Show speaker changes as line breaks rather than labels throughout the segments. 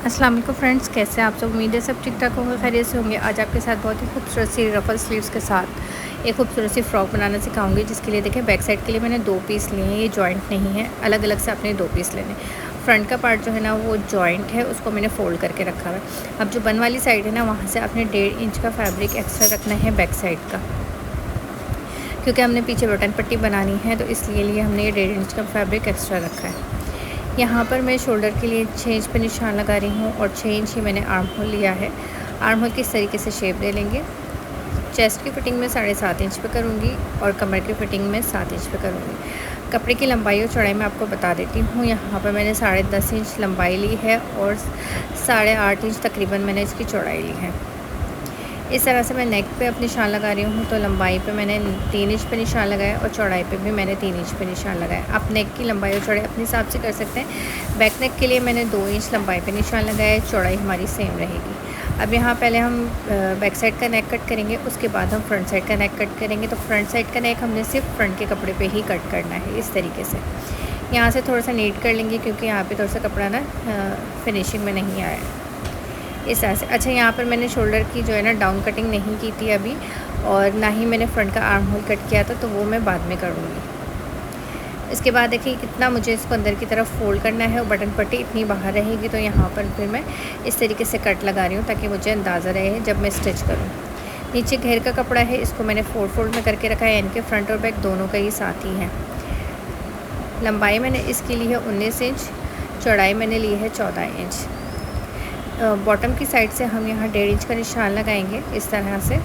अस्सलाम वालेकुम फ्रेंड्स, कैसे हैं आप सब। उम्मीद है सब ठीक ठाक होंगे, खैरियत से होंगे। आज आपके साथ बहुत ही खूबसूरत सी रफल स्लीव्स के साथ एक खूबसूरत सी फ्रॉक बनाना सिखाऊंगी, जिसके लिए देखें बैक साइड के लिए मैंने 2 पीस लिए हैं। ये जॉइंट नहीं है, अलग अलग से अपने 2 पीस लेने। फ्रंट का पार्ट जो है ना वो जॉइंट है, उसको मैंने फ़ोल्ड करके रखा हुआ है। अब जो बन वाली साइड है ना, वहाँ से आपने 1.5 इंच का फैब्रिक एक्स्ट्रा रखना है बैक साइड का, क्योंकि हमने पीछे बटन पट्टी बनानी है, तो इसलिए हमने ये 1.5 इंच का फैब्रिक एक्स्ट्रा रखा है। यहाँ पर मैं शोल्डर के लिए 6 इंच पर निशान लगा रही हूँ और 6 इंच ही मैंने आर्म होल लिया है। आर्म होल किस तरीके से शेप दे लेंगे, चेस्ट की फिटिंग में 7.5 इंच पे करूँगी और कमर की फिटिंग में 7 इंच पे करूँगी। कपड़े की लंबाई और चौड़ाई मैं आपको बता देती हूँ। यहाँ पर मैंने 10.5 इंच लंबाई ली है और 8.5 इंच तकरीबन मैंने इसकी चौड़ाई ली है। इस तरह से मैं नेक पे अपनी निशान लगा रही हूँ, तो लंबाई पे मैंने 3 इंच पे निशान लगाया और चौड़ाई पे भी मैंने 3 इंच पे निशान लगाया। आप नेक की लंबाई और चौड़ाई अपने हिसाब से कर सकते हैं। बैक नेक के लिए मैंने 2 इंच लंबाई पे निशान लगाया, चौड़ाई हमारी सेम रहेगी। अब यहाँ पहले हम बैक साइड का नेक कट करेंगे, उसके बाद हम फ्रंट साइड का नेक कट करेंगे। तो फ्रंट साइड का नेक हमने सिर्फ फ्रंट के कपड़े पर ही कट करना है, इस तरीके से। यहाँ से थोड़ा सा नीट कर लेंगे, क्योंकि यहाँ पर थोड़ा सा कपड़ा ना फिनिशिंग में नहीं आया है, इस तरह से। अच्छा, यहाँ पर मैंने शोल्डर की जो है ना डाउन कटिंग नहीं की थी अभी, और ना ही मैंने फ्रंट का आर्म होल कट किया था, तो वो मैं बाद में करूँगी। इसके बाद देखिए कितना मुझे इसको अंदर की तरफ फोल्ड करना है और बटन पट्टी इतनी बाहर रहेगी, तो यहाँ पर फिर मैं इस तरीके से कट लगा रही हूँ, ताकि मुझे अंदाज़ा रहे जब मैं स्टिच करूँ। नीचे घेर का कपड़ा है, इसको मैंने 4 फोल्ड में करके रखा है। इनके फ्रंट और बैक दोनों का ही साथ ही है। लंबाई मैंने इसकी ली है 19 इंच, चौड़ाई मैंने ली है 14 इंच। बॉटम की साइड से हम यहाँ 1.5 इंच का निशान लगाएंगे इस तरह से,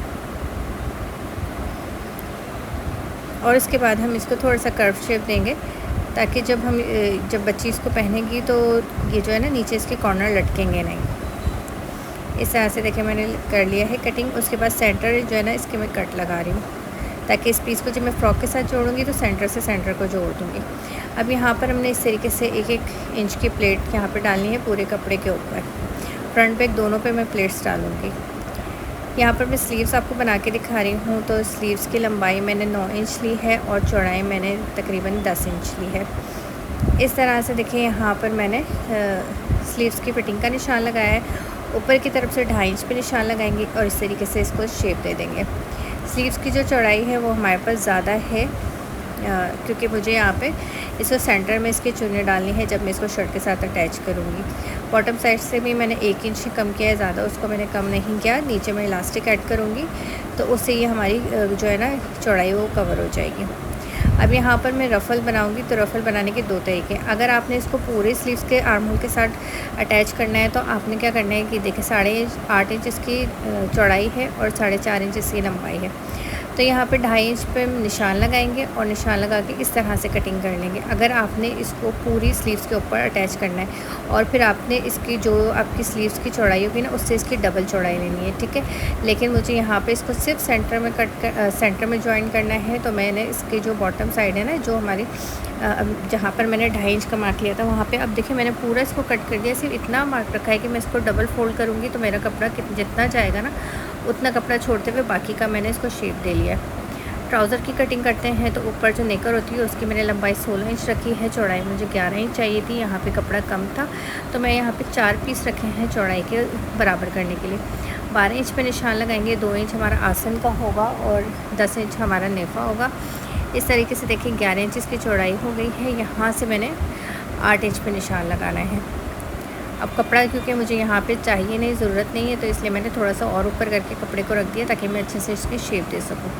और इसके बाद हम इसको थोड़ा सा कर्व शेप देंगे, ताकि जब बच्ची इसको पहनेगी तो ये जो है ना नीचे इसके कॉर्नर लटकेंगे नहीं। इस तरह से देखिए मैंने कर लिया है कटिंग। उसके बाद सेंटर जो है ना इसके मैं कट लगा रही हूँ, ताकि इस पीस को जब मैं फ्रॉक के साथ जोड़ूंगी तो सेंटर से सेंटर को जोड़ दूँगी। अब यहाँ पर हमने इस तरीके से 1-1 इंच की प्लेट यहाँ पर डालनी है पूरे कपड़े के ऊपर। फ्रंट बैक दोनों पे मैं प्लेट्स डालूँगी। यहाँ पर मैं स्लीव्स आपको बना के दिखा रही हूँ। तो स्लीव्स की लंबाई मैंने 9 इंच ली है और चौड़ाई मैंने तकरीबन 10 इंच ली है। इस तरह से देखिए यहाँ पर मैंने स्लीव्स की फिटिंग का निशान लगाया है। ऊपर की तरफ से 2.5 इंच पे निशान लगाएंगे और इस तरीके से इसको शेप दे देंगे। स्लीव्स की जो चौड़ाई है वो हमारे पास ज़्यादा है, क्योंकि मुझे यहाँ पे इसको सेंटर में इसके चुन्ने डालनी है जब मैं इसको शर्ट के साथ अटैच करूँगी। बॉटम साइड से भी मैंने 1 इंच कम किया है, ज़्यादा उसको मैंने कम नहीं किया। नीचे मैं इलास्टिक ऐड करूँगी, तो उससे ये हमारी जो है ना चौड़ाई वो कवर हो जाएगी। अब यहाँ पर मैं रफ़ल बनाऊँगी, तो रफ़ल बनाने के 2 तरीके। अगर आपने इसको पूरे स्लीव्स के आर्म होल के साथ अटैच करना है, तो आपने क्या करना है कि देखिए 8.5 इंच इसकी चौड़ाई है और 4.5 इंच इसकी लंबाई है। तो यहाँ पे 2.5 इंच पे निशान लगाएंगे और निशान लगा के इस तरह से कटिंग कर लेंगे। अगर आपने इसको पूरी स्लीव्स के ऊपर अटैच करना है और फिर आपने इसकी जो आपकी स्लीव्स की चौड़ाई होगी ना, उससे इसकी डबल चौड़ाई लेनी है, ठीक है। लेकिन मुझे यहाँ पे इसको सिर्फ सेंटर में जॉइन करना है। तो मैंने इसकी जो बॉटम साइड है ना, जो हमारी जहाँ पर मैंने 2.5 इंच का मार्क लिया था, वहाँ पे अब देखिए मैंने पूरा इसको कट कर दिया। सिर्फ इतना मार्क रखा है कि मैं इसको डबल फोल्ड करूँगी तो मेरा कपड़ा जितना जाएगा ना उतना कपड़ा छोड़ते हुए बाकी का मैंने इसको शेप दे लिया है। ट्राउज़र की कटिंग करते हैं, तो ऊपर जो नेकर होती है उसकी मैंने लंबाई 16 इंच रखी है, चौड़ाई मुझे 11 इंच चाहिए थी। यहाँ पे कपड़ा कम था, तो मैं यहाँ पे 4 पीस रखे हैं चौड़ाई के बराबर करने के लिए। 12 इंच पे निशान लगाएंगे, 2 इंच हमारा आसन का होगा और 10 इंच हमारा नेफा होगा। इस तरीके से देखिए 11 इंच इसकी चौड़ाई हो गई है। यहाँ से मैंने 8 इंच पे निशान लगाना है। अब कपड़ा क्योंकि मुझे यहाँ पे चाहिए नहीं, ज़रूरत नहीं है, तो इसलिए मैंने थोड़ा सा और ऊपर करके कपड़े को रख दिया, ताकि मैं अच्छे से इसकी शेप दे सकूँ।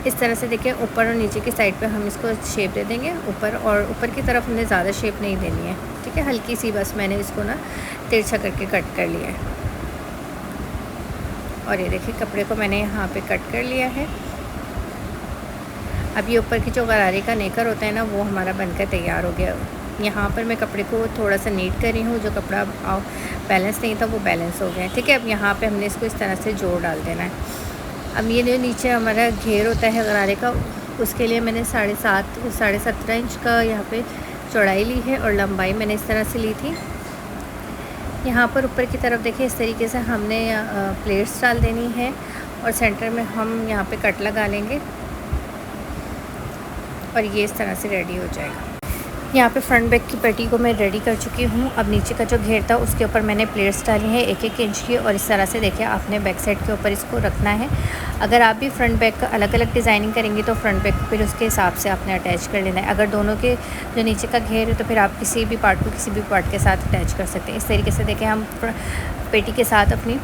इस तरह से देखिए ऊपर और नीचे की साइड पे हम इसको शेप दे देंगे। ऊपर की तरफ हमने ज़्यादा शेप नहीं देनी है, ठीक है। हल्की सी बस मैंने इसको ना तिरछा करके कट कर लिया है। और ये देखिए कपड़े को मैंने यहाँ पे कट कर लिया है। अब ये ऊपर की जो गरारे का नेकर होता है ना, वो हमारा बनकर तैयार हो गया। यहाँ पर मैं कपड़े को थोड़ा सा नीट कर रही हूँ, जो कपड़ा बैलेंस नहीं था वो बैलेंस हो गया, ठीक है। अब यहाँ पे हमने इसको इस तरह से जोड़ डाल देना है। अब ये जो नीचे हमारा घेर होता है गरारे का, उसके लिए मैंने 17.5 इंच का यहाँ पे चौड़ाई ली है और लंबाई मैंने इस तरह से ली थी। यहाँ पर ऊपर की तरफ देखिए इस तरीके से हमने प्लेट्स डाल देनी है और सेंटर में हम यहाँ पे कट लगा लेंगे और ये इस तरह से रेडी हो जाएगा। यहाँ पे फ्रंट बैक की पट्टी को मैं रेडी कर चुकी हूँ। अब नीचे का जो घेर था उसके ऊपर मैंने प्लेट्स डाली हैं 1-1 इंच की, और इस तरह से देखिए आपने बैक साइड के ऊपर इसको रखना है। अगर आप भी फ्रंट बैक का अलग अलग डिज़ाइनिंग करेंगी तो फ्रंट बैक को फिर उसके हिसाब से आपने अटैच कर लेना है। अगर दोनों के जो नीचे का घेर है तो फिर आप किसी भी पार्ट को किसी भी पार्ट के साथ अटैच कर सकते हैं। इस तरीके से देखिए हम पेटी के साथ अपनी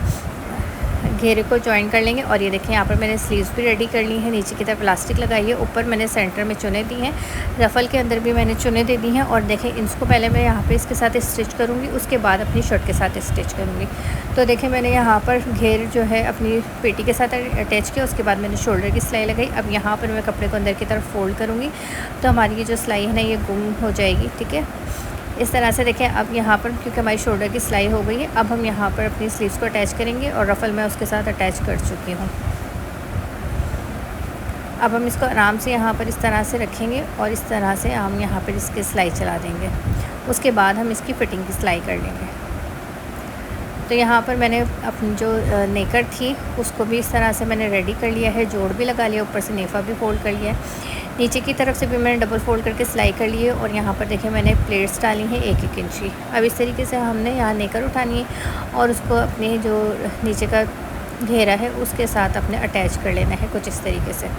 घेरे को जॉइन कर लेंगे। और ये देखें यहाँ पर मैंने स्लीव्स भी रेडी कर ली है। नीचे की तरफ प्लास्टिक लगाई है, ऊपर मैंने सेंटर में चुने दी हैं, रफ़ल के अंदर भी मैंने चुने दे दी हैं। और देखें इसको पहले मैं यहाँ पे इसके साथ स्टिच करूँगी, उसके बाद अपनी शर्ट के साथ स्टिच करूँगी। तो देखें मैंने यहाँ पर घेर जो है अपनी पेटी के साथ अटैच किया, उसके बाद मैंने शोल्डर की सिलाई लगाई। अब यहाँ पर मैं कपड़े को अंदर की तरफ फोल्ड करूँगी तो हमारी ये जो सिलाई है ना ये गुम हो जाएगी। ठीक है, इस तरह से देखें। अब यहाँ पर क्योंकि हमारी शोल्डर की सिलाई हो गई है, अब हम यहाँ पर अपनी स्लीव्स को अटैच करेंगे और रफ़ल मैं उसके साथ अटैच कर चुकी हूँ। अब हम इसको आराम से यहाँ पर इस तरह से रखेंगे और इस तरह से हम यहाँ पर इसकी सिलाई चला देंगे। उसके बाद हम इसकी फ़िटिंग की सिलाई कर लेंगे। तो यहाँ पर मैंने अपनी जो नेकर थी उसको भी इस तरह से मैंने रेडी कर लिया है, जोड़ भी लगा लिया, ऊपर से नेफ़ा भी फोल्ड कर लिया है। नीचे की तरफ से भी मैंने डबल फोल्ड करके सिलाई कर ली है। और यहाँ पर देखिए मैंने प्लेट्स डाली हैं 1-1 इंच की। अब इस तरीके से हमने यहाँ नेकर उठानी है और उसको अपने जो नीचे का घेरा है उसके साथ अपने अटैच कर लेना है कुछ इस तरीके से।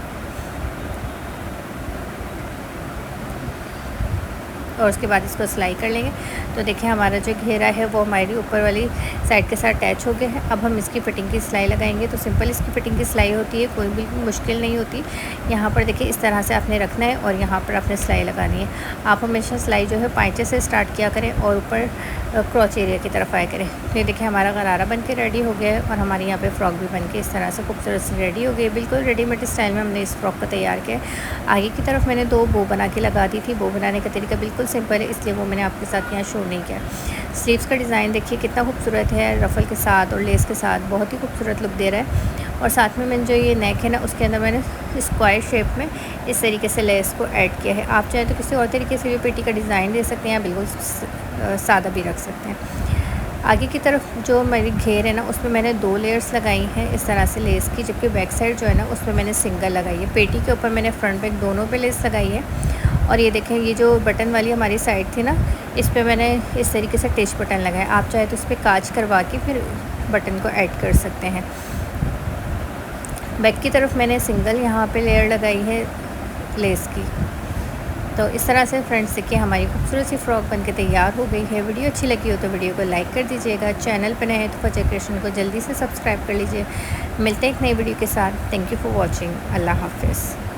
और उसके बाद इसको सिलाई कर लेंगे। तो देखिए हमारा जो घेरा है वो हमारी ऊपर वाली साइड के साथ अटैच हो गया है। अब हम इसकी फ़िटिंग की सिलाई लगाएंगे। तो सिंपल इसकी फ़िटिंग की सिलाई होती है, कोई भी मुश्किल नहीं होती। यहाँ पर देखिए इस तरह से आपने रखना है और यहाँ पर आपने सिलाई लगानी है। आप हमेशा सिलाई जो है पाँचे से स्टार्ट किया करें और ऊपर क्रॉच एरिया की तरफ आया करें। तो ये देखिए हमारा गरारा बन के रेडी हो गया है और हमारे यहाँ पे फ़्रॉक भी बन के इस तरह से खूबसूरत से रेडी हो गई। बिल्कुल रेडीमेड स्टाइल में हमने इस फ्रॉक को तैयार किया है। आगे की तरफ मैंने 2 बो बना के लगा दी थी। बो बनाने का तरीका बिल्कुल सिंपल है, इसलिए वो मैंने आपके साथ यहाँ शो नहीं किया। स्लीव्स का डिज़ाइन देखिए कितना खूबसूरत है, रफ़ल के साथ और लेस के साथ बहुत ही खूबसूरत लुक दे रहा है। और साथ में मैंने जो ये नेक है ना उसके अंदर मैंने स्क्वायर शेप में इस तरीके से लेस को ऐड किया है। आप चाहे तो किसी और तरीके से भी पेटी का डिज़ाइन दे सकते हैं या बिल्कुल सादा भी रख सकते हैं। आगे की तरफ जो मेरी घेर है ना उसमें मैंने 2 लेयर्स लगाई हैं इस तरह से लेस की, जबकि बैक साइड जो है ना उसमें मैंने सिंगल लगाई है। पेटी के ऊपर मैंने फ्रंट बैक दोनों पे लेस लगाई है। और ये देखें ये जो बटन वाली हमारी साइड थी ना इस पे मैंने इस तरीके से टिच बटन लगाया। आप चाहे तो इस पर काज करवा के फिर बटन को ऐड कर सकते हैं। बैक की तरफ मैंने सिंगल यहाँ पे लेयर लगाई है लेस की। तो इस तरह से फ्रेंड्स देखिए हमारी खूबसूरत सी फ्रॉक बनके तैयार हो गई है। वीडियो अच्छी लगी हो तो वीडियो को लाइक कर दीजिएगा। चैनल पर नए हैं तो फजर क्रिएशन को जल्दी से सब्सक्राइब कर लीजिए। मिलते हैं एक नई वीडियो के साथ। Thank you for watching. अल्लाह हाफिज़।